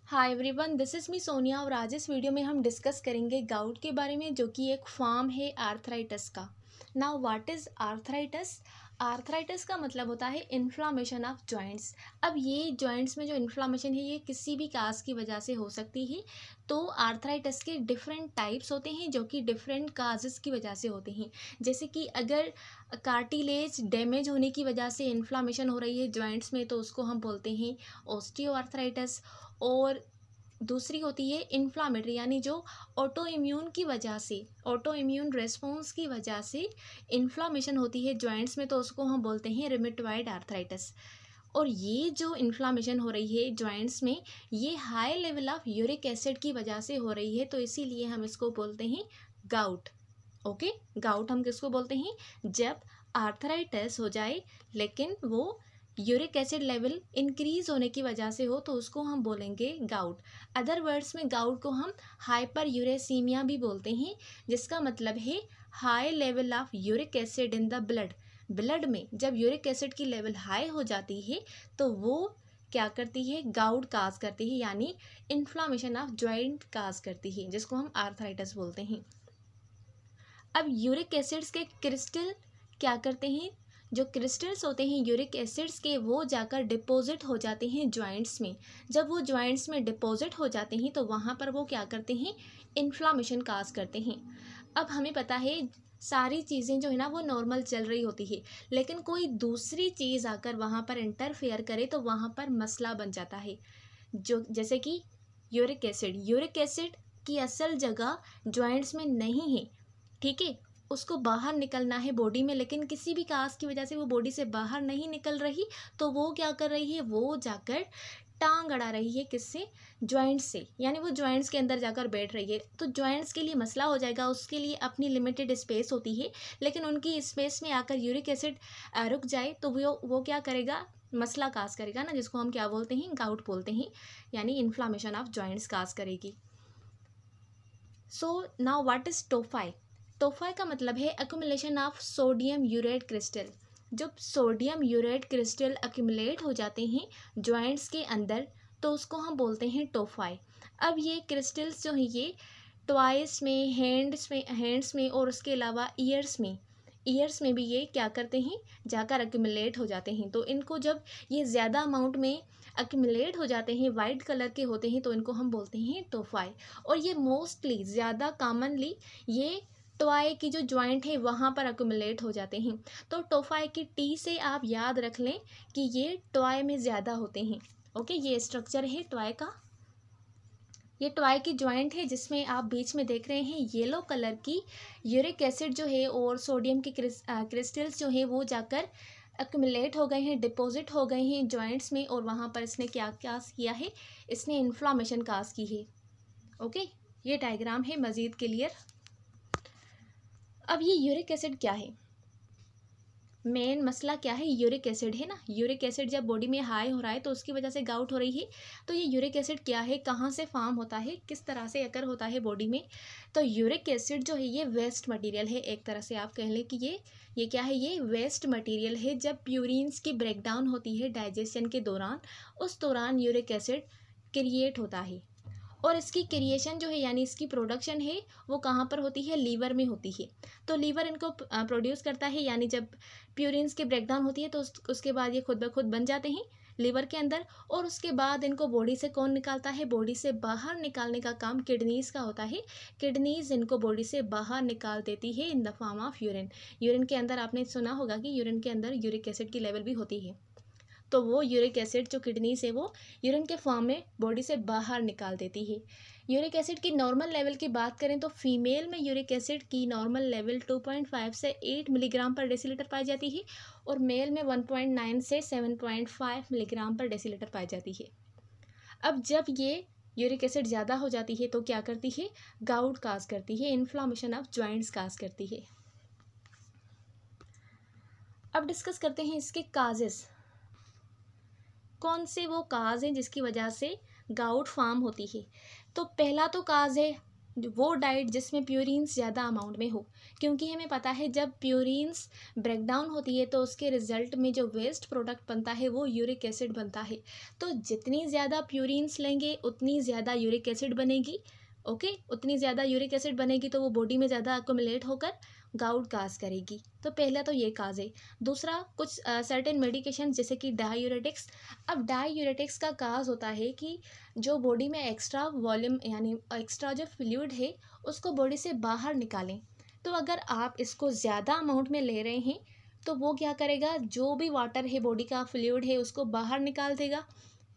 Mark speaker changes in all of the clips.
Speaker 1: Hi everyone, this is me Sonia और आज इस वीडियो में हम डिस्कस करेंगे गाउट के बारे में, जो कि एक फॉर्म है आर्थराइटिस का। Now what is arthritis? Arthritis का मतलब होता है इन्फ्लामेशन ऑफ जॉइंट्स। अब ये जॉइंट्स में जो इन्फ्लामेशन है ये किसी भी काज की वजह से हो सकती है। तो आर्थराइटिस के डिफरेंट टाइप्स होते हैं जो कि डिफरेंट काजेस की वजह से होते हैं। जैसे कि अगर कार्टिलेज डैमेज होने की वजह से इन्फ्लामेशन हो रही है जॉइंट्स में तो उसको हम बोलते हैं ऑस्टियोआर्थराइटिस। और दूसरी होती है इन्फ्लामेटरी, यानी जो ऑटो इम्यून की वजह से, ऑटो इम्यून रेस्पॉन्स की वजह से इन्फ्लामेशन होती है जॉइंट्स में तो उसको हम बोलते हैं रिमेटॉइड आर्थराइटिस। और ये जो इन्फ्लामेशन हो रही है जॉइंट्स में ये high level of uric acid की वजह से हो रही है, तो इसीलिए हम इसको बोलते हैं गाउट। ओके, गाउट हम किसको बोलते हैं? जब आर्थराइटिस हो जाए लेकिन वो यूरिक एसिड लेवल इंक्रीज होने की वजह से हो तो उसको हम बोलेंगे गाउट। अदर वर्ड्स में गाउट को हम हाइपर यूरेसीमिया भी बोलते हैं, जिसका मतलब है high level of uric acid in the blood. Blood में जब यूरिक एसिड की लेवल हाई हो जाती है तो वो क्या करती है? गाउट काज करती है, यानी इन्फ्लामेशन ऑफ जॉइंट काज करती है, जिसको हम आर्थराइटिस बोलते हैं। अब यूरिक एसिड्स के क्रिस्टल क्या करते हैं? जो क्रिस्टल्स होते हैं यूरिक एसिड्स के वो जाकर डिपॉजिट हो जाते हैं जॉइंट्स में। जब वो जॉइंट्स में डिपॉजिट हो जाते हैं तो वहाँ पर वो क्या करते हैं? इन्फ्लामेशन काज करते हैं। अब हमें पता है सारी चीज़ें जो है ना वो नॉर्मल चल रही होती है, लेकिन कोई दूसरी चीज़ आकर वहाँ पर इंटरफेयर करे तो वहाँ पर मसला बन जाता है। जो जैसे कि यूरिक एसिड की असल जगह जॉइंट्स में नहीं है, ठीक है। उसको बाहर निकलना है बॉडी में, लेकिन किसी भी काज की वजह से वो बॉडी से बाहर नहीं निकल रही, तो वो क्या कर रही है? वो जाकर टांग अड़ा रही है किससे? जॉइंट्स से, यानी वो जॉइंट्स के अंदर जाकर बैठ रही है। तो जॉइंट्स के लिए मसला हो जाएगा, उसके लिए अपनी लिमिटेड स्पेस होती है, लेकिन उनकी स्पेस में आकर यूरिक एसिड रुक जाए तो वो क्या करेगा? मसला काज करेगा ना, जिसको हम क्या बोलते हैं? गाउट बोलते हैं, यानी इन्फ्लामेशन ऑफ जॉइंट्स काज करेगी। So now what is tophi? Tophi का मतलब है accumulation of sodium urate crystal. जब सोडियम यूरेट क्रिस्टल अक्यूमुलेट हो जाते हैं जॉइंट्स के अंदर तो उसको हम बोलते हैं टोफाई। अब ये क्रिस्टल्स जो हैं ये ट्वाइस में, हैंड्स में और उसके अलावा ईयर्स में भी ये क्या करते हैं? जाकर अक्यूमुलेट हो जाते हैं। तो इनको जब ये ज़्यादा अमाउंट में अक्यूमुलेट हो जाते हैं, वाइट कलर के होते हैं, तो इनको हम बोलते हैं टोफाई। और ये मोस्टली ज़्यादा कॉमनली ये टॉय की जो जॉइंट है वहाँ पर अक्यूमुलेट हो जाते हैं। तो टोफाई की टी से आप याद रख लें कि ये टॉय में ज़्यादा होते हैं। ओके, ये स्ट्रक्चर है टॉय का। ये टॉय की जॉइंट है जिसमें आप बीच में देख रहे हैं येलो कलर की यूरिक एसिड जो है और सोडियम के क्रिस्टल्स जो है वो जाकर अक्यूमुलेट हो गए हैं, डिपॉजिट हो गए हैं जॉइंट्स में, और वहाँ पर इसने क्या क्या किया है? इसने इन्फ्लामेशन काज की है। ओके, ये डायग्राम है मज़ीद क्लियर। अब ये यूरिक एसिड क्या है? मेन मसला क्या है? यूरिक एसिड है ना। यूरिक एसिड जब बॉडी में हाई हो रहा है तो उसकी वजह से गाउट हो रही है। तो ये यूरिक एसिड क्या है, कहाँ से फॉर्म होता है, किस तरह से अकर होता है बॉडी में? तो यूरिक एसिड जो है ये वेस्ट मटेरियल है, एक तरह से आप कह लें कि ये क्या है? ये वेस्ट मटेरियल है। जब प्यूरिन्स की ब्रेकडाउन होती है डाइजेशन के दौरान, उस दौरान यूरिक एसिड क्रिएट होता है। और इसकी क्रिएशन जो है यानी इसकी प्रोडक्शन है वो कहाँ पर होती है? लीवर में होती है। तो लीवर इनको प्रोड्यूस करता है, यानी जब प्यूरिन्स की ब्रेकडाउन होती है तो उसके बाद ये खुद ब खुद बन जाते हैं लीवर के अंदर। और उसके बाद इनको बॉडी से कौन निकालता है? बॉडी से बाहर निकालने का काम किडनीज़ का होता है। किडनीज़ इनको बॉडी से बाहर निकाल देती है in the form of urine. Urine के अंदर आपने सुना होगा कि यूरिन के अंदर यूरिक एसिड की लेवल भी होती है। तो वो यूरिक एसिड जो किडनी से वो यूरिन के फॉर्म में बॉडी से बाहर निकाल देती है। यूरिक एसिड की नॉर्मल लेवल की बात करें तो फीमेल में यूरिक एसिड की नॉर्मल लेवल 2.5 से 8 मिलीग्राम पर डेसीलीटर पाई जाती है, और मेल में 1.9 से 7.5 मिलीग्राम पर डेसीलीटर पाई जाती है। अब जब ये यूरिक एसिड ज़्यादा हो जाती है तो क्या करती है? गाउट काज करती है, इन्फ्लामेशन ऑफ जॉइंट्स काज करती है। अब डिस्कस करते हैं इसके काजेस। कौन से वो काज हैं जिसकी वजह से गाउट फॉर्म होती है? तो पहला तो काज है वो डाइट जिसमें प्यूरिन्स ज़्यादा अमाउंट में हो, क्योंकि हमें पता है जब प्यूरिन्स ब्रेक डाउन होती है तो उसके रिजल्ट में जो वेस्ट प्रोडक्ट बनता है वो यूरिक एसिड बनता है। तो जितनी ज़्यादा प्यूरिन्स लेंगे उतनी ज़्यादा यूरिक एसिड बनेगी। ओके, उतनी ज़्यादा यूरिक एसिड बनेगी तो वो बॉडी में ज़्यादा अक्यूमुलेट होकर गाउट काज करेगी। तो पहला तो ये काज है। दूसरा, कुछ सर्टेन मेडिकेशन जैसे कि डायूरेटिक्स। अब डायूरेटिक्स का काज होता है कि जो बॉडी में एक्स्ट्रा वॉल्यूम यानी एक्स्ट्रा जो फ्लूइड है उसको बॉडी से बाहर निकालें। तो अगर आप इसको ज़्यादा अमाउंट में ले रहे हैं तो वो क्या करेगा, जो भी वाटर है बॉडी का फ्लूइड है उसको बाहर निकाल देगा।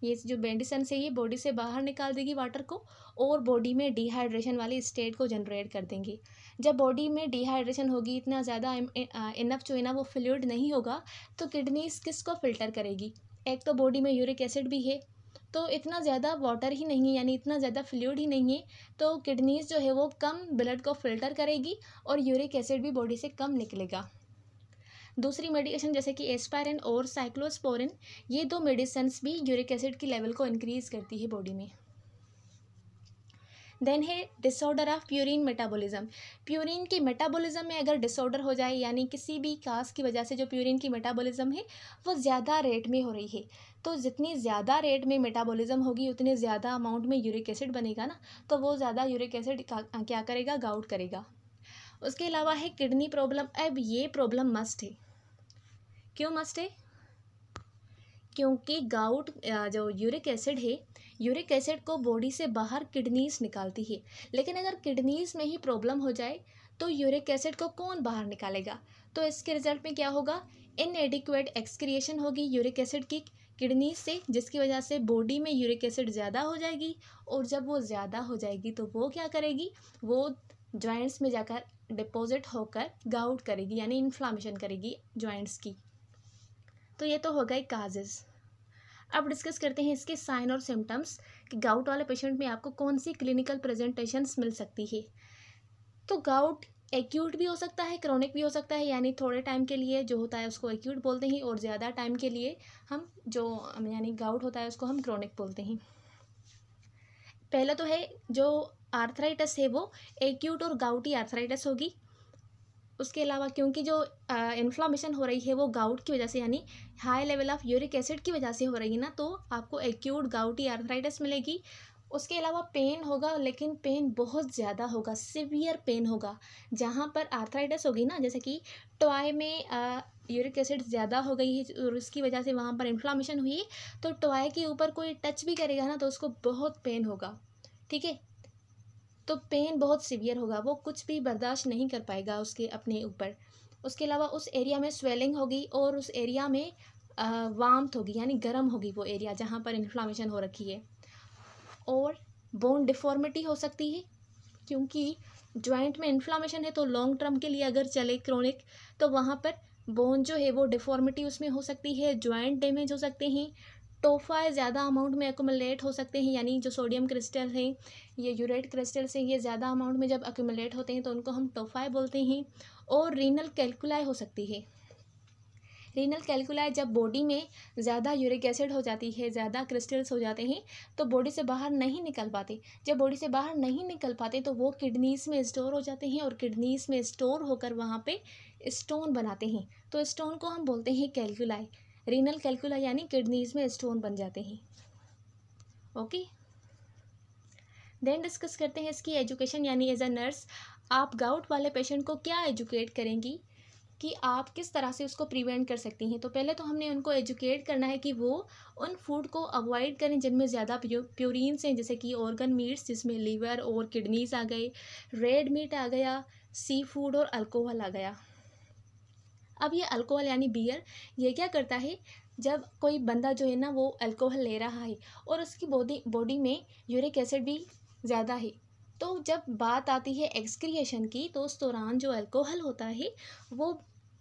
Speaker 1: ये जो मेडिसिन है ये बॉडी से बाहर निकाल देगी वाटर को, और बॉडी में डिहाइड्रेशन वाली स्टेट को जनरेट कर देंगे। जब बॉडी में डिहाइड्रेशन होगी, इतना ज़्यादा इनफ जो है ना वो फ्लूइड नहीं होगा, तो किडनीज किसको फिल्टर करेगी। एक तो बॉडी में यूरिक एसिड भी है, तो इतना ज़्यादा वाटर ही नहीं है यानी इतना ज़्यादा फ्लूइड ही नहीं है, तो किडनीज जो है वो कम ब्लड को फिल्टर करेगी और यूरिक एसिड भी बॉडी से कम निकलेगा। दूसरी मेडिकेशन जैसे कि एस्पायरिन और साइक्लोस्पोरिन, ये दो मेडिसिन्स भी यूरिक एसिड की लेवल को इंक्रीज करती है बॉडी में। देन है disorder of purine metabolism. Purine के मेटाबॉलिज्म में अगर डिसऑर्डर हो जाए यानी किसी भी काज की वजह से जो प्यूरिन की मेटाबॉलिज्म है वो ज़्यादा रेट में हो रही है, तो जितनी ज़्यादा रेट में मेटाबॉलिज्म होगी उतने ज़्यादा अमाउंट में यूरिक एसिड बनेगा ना, तो वो ज़्यादा यूरिक एसिड क्या करेगा, गाउट करेगा। उसके अलावा है किडनी प्रॉब्लम। अब ये प्रॉब्लम मस्ट है। क्यों मस्ट है? क्योंकि गाउट जो यूरिक एसिड है, यूरिक एसिड को बॉडी से बाहर किडनीज निकालती है, लेकिन अगर किडनीज में ही प्रॉब्लम हो जाए तो यूरिक एसिड को कौन बाहर निकालेगा। तो इसके रिजल्ट में क्या होगा, इनएडिक्वेट एक्सक्रिएशन होगी यूरिक एसिड की किडनीज से, जिसकी वजह से बॉडी में यूरिक एसिड ज़्यादा हो जाएगी, और जब वो ज़्यादा हो जाएगी तो वो क्या करेगी, वो जॉइंट्स में जाकर डिपॉजिट होकर गाउट करेगी यानी इन्फ्लामेशन करेगी जॉइंट्स की। तो ये तो हो गए काजेज़। अब डिस्कस करते हैं इसके साइन और सिम्टम्स कि गाउट वाले पेशेंट में आपको कौन सी क्लिनिकल प्रेजेंटेशंस मिल सकती है। तो गाउट एक्यूट भी हो सकता है, क्रोनिक भी हो सकता है, यानी थोड़े टाइम के लिए जो होता है उसको एक्यूट बोलते हैं, और ज़्यादा टाइम के लिए हम जो यानी गाउट होता है उसको हम क्रोनिक बोलते हैं। पहला तो है जो आर्थराइटिस है वो एक्यूट और गाउटी आर्थराइटिस होगी। उसके अलावा क्योंकि जो इन्फ्लामेशन हो रही है वो गाउट की वजह से यानी high level of uric acid की वजह से हो रही है ना, तो आपको एक्यूट गाउटी आर्थराइटिस मिलेगी। उसके अलावा पेन होगा, लेकिन पेन बहुत ज़्यादा होगा, सिवियर पेन होगा। जहाँ पर आर्थराइटिस होगी ना, जैसे कि टॉय में यूरिक एसिड ज़्यादा हो गई है और उसकी वजह से वहाँ पर इन्फ्लामेशन हुई है, तो टॉय के ऊपर कोई टच भी करेगा ना तो उसको बहुत पेन होगा। ठीक है, तो पेन बहुत सीवियर होगा, वो कुछ भी बर्दाश्त नहीं कर पाएगा उसके अपने ऊपर। उसके अलावा उस एरिया में स्वेलिंग होगी और उस एरिया में वार्मथ होगी यानी गर्म होगी वो एरिया जहाँ पर इन्फ्लामेशन हो रखी है। और बोन डिफॉर्मिटी हो सकती है, क्योंकि जॉइंट में इन्फ्लामेशन है तो लॉन्ग टर्म के लिए अगर चले क्रोनिक, तो वहाँ पर बोन जो है वो डिफॉर्मिटी उसमें हो सकती है, जॉइंट डैमेज हो सकते हैं, टोफाई ज़्यादा अमाउंट में एक्यूमुलेट हो सकते हैं, यानी जो सोडियम क्रिस्टल हैं, ये यूरेट क्रिस्टल्स हैं, ये ज़्यादा अमाउंट में जब एक्यूमुलेट होते हैं तो उनको हम टोफाई बोलते हैं। और रीनल कैल्कुलाई हो सकती है। रीनल कैल्कुलाई जब बॉडी में ज़्यादा यूरिक एसिड हो जाती है, ज़्यादा क्रिस्टल्स हो जाते हैं, तो बॉडी से बाहर नहीं निकल पाते। जब बॉडी से बाहर नहीं निकल पाते तो वो किडनीज़ में स्टोर हो जाते हैं, और किडनीज़ में स्टोर होकर वहाँ पे स्टोन बनाते हैं, तो स्टोन को हम बोलते हैं कैल्कुलाई। रीनल कैल्कुलाई यानी किडनीज़ में स्टोन बन जाते हैं। ओके, देन डिस्कस करते हैं इसकी एजुकेशन, यानी एज अ नर्स आप गाउट वाले पेशेंट को क्या एजुकेट करेंगी कि आप किस तरह से उसको प्रिवेंट कर सकती हैं। तो पहले तो हमने उनको एजुकेट करना है कि वो उन फूड को अवॉइड करें जिनमें ज़्यादा प्यूरिन्स हैं, जैसे कि ऑर्गन मीट्स जिसमें लीवर और किडनीज आ गए, रेड मीट आ गया, सी फूड और अल्कोहल आ गया। अब ये अल्कोहल यानी बियर, ये क्या करता है, जब कोई बंदा जो है ना वो अल्कोहल ले रहा है और उसकी बॉडी में यूरिक एसिड भी ज़्यादा है, तो जब बात आती है एक्सक्रिएशन की तो उस दौरान जो अल्कोहल होता है वो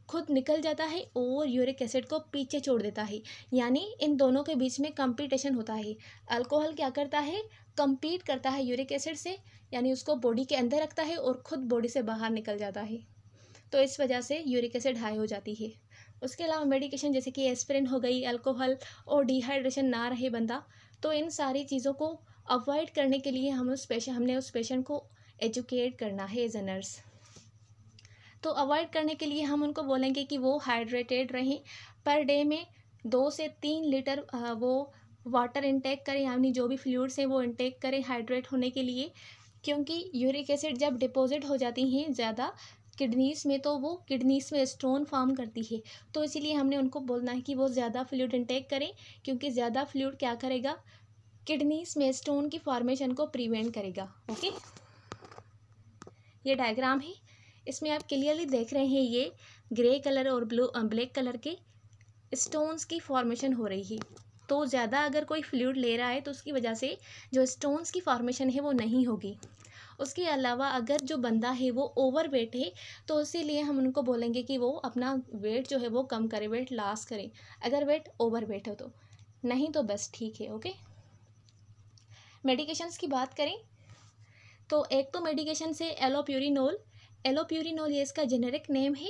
Speaker 1: खुद निकल जाता है और यूरिक एसिड को पीछे छोड़ देता है, यानी इन दोनों के बीच में कंपटीशन होता है। अल्कोहल क्या करता है, कंपीट करता है यूरिक एसिड से, यानी उसको बॉडी के अंदर रखता है और ख़ुद बॉडी से बाहर निकल जाता है, तो इस वजह से यूरिक एसिड हाई हो जाती है। उसके अलावा मेडिकेशन जैसे कि एस्पिरिन हो गई, अल्कोहल और डिहाइड्रेशन ना रहे बंदा, तो इन सारी चीज़ों को अवॉइड करने के लिए हमने उस पेशेंट को एजुकेट करना है एज अ नर्स। तो अवॉइड करने के लिए हम उनको बोलेंगे कि वो हाइड्रेटेड रहें, पर डे में 2 से 3 लीटर वो वाटर इंटेक करें, यानी जो भी फ्लूइड्स हैं वो इंटेक करें हाइड्रेट होने के लिए, क्योंकि यूरिक एसिड जब डिपॉजिट हो जाती हैं ज़्यादा किडनीज़ में तो वो किडनीज़ में स्टोन फॉर्म करती है। तो इसीलिए हमने उनको बोलना है कि वो ज़्यादा फ्लूइड इंटेक करें, क्योंकि ज़्यादा फ्लूइड क्या करेगा, किडनीज़ में स्टोन की फॉर्मेशन को प्रिवेंट करेगा। ओके, ये डायग्राम है, इसमें आप क्लियरली देख रहे हैं ये ग्रे कलर और ब्लैक कलर के स्टोन्स की फॉर्मेशन हो रही है। तो ज़्यादा अगर कोई फ्लूइड ले रहा है तो उसकी वजह से जो स्टोन्स की फॉर्मेशन है वो नहीं होगी। उसके अलावा अगर जो बंदा है वो ओवर वेट है तो इसीलिए हम उनको बोलेंगे कि वो अपना वेट जो है वो कम करे, वेट लॉस करें, अगर वेट ओवर वेट हो तो, नहीं तो बस ठीक है। ओके, मेडिकेशंस की बात करें तो एक तो मेडिकेशन से एलोप्यूरिनोल, एलोप्यूरिनोल ये इसका जेनेरिक नेम है।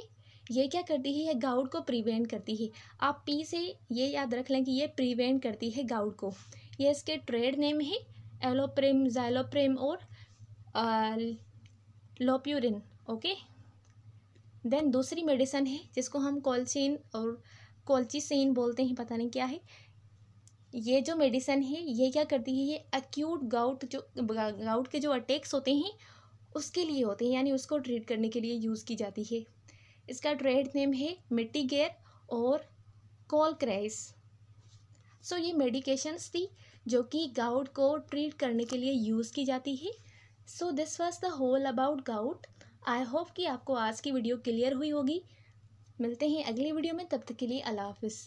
Speaker 1: ये क्या करती है, ये गाउट को प्रिवेंट करती है। आप पी से ये याद रख लें कि ये प्रिवेंट करती है गाउट को। ये इसके ट्रेड नेम है एलोप्रिम, ज़ाइलोप्रिम और लोप्यूरिन। ओके, देन दूसरी मेडिसन है जिसको हम कोल्चिन और कोल्चिसिन बोलते हैं, पता नहीं क्या है। ये जो मेडिसन है ये क्या करती है, ये एक्यूट गाउट के जो अटैक्स होते हैं उसके लिए होते हैं, यानी उसको ट्रीट करने के लिए यूज़ की जाती है। इसका ट्रेड नेम है मिटिगेर और कोलक्राइस। सो ये मेडिकेशंस थी जो कि गाउट को ट्रीट करने के लिए यूज़ की जाती है। So this was the whole about gout. I hope कि आपको आज की वीडियो क्लियर हुई होगी। मिलते हैं अगली वीडियो में, तब तक के लिए अल्लाह हाफिज़।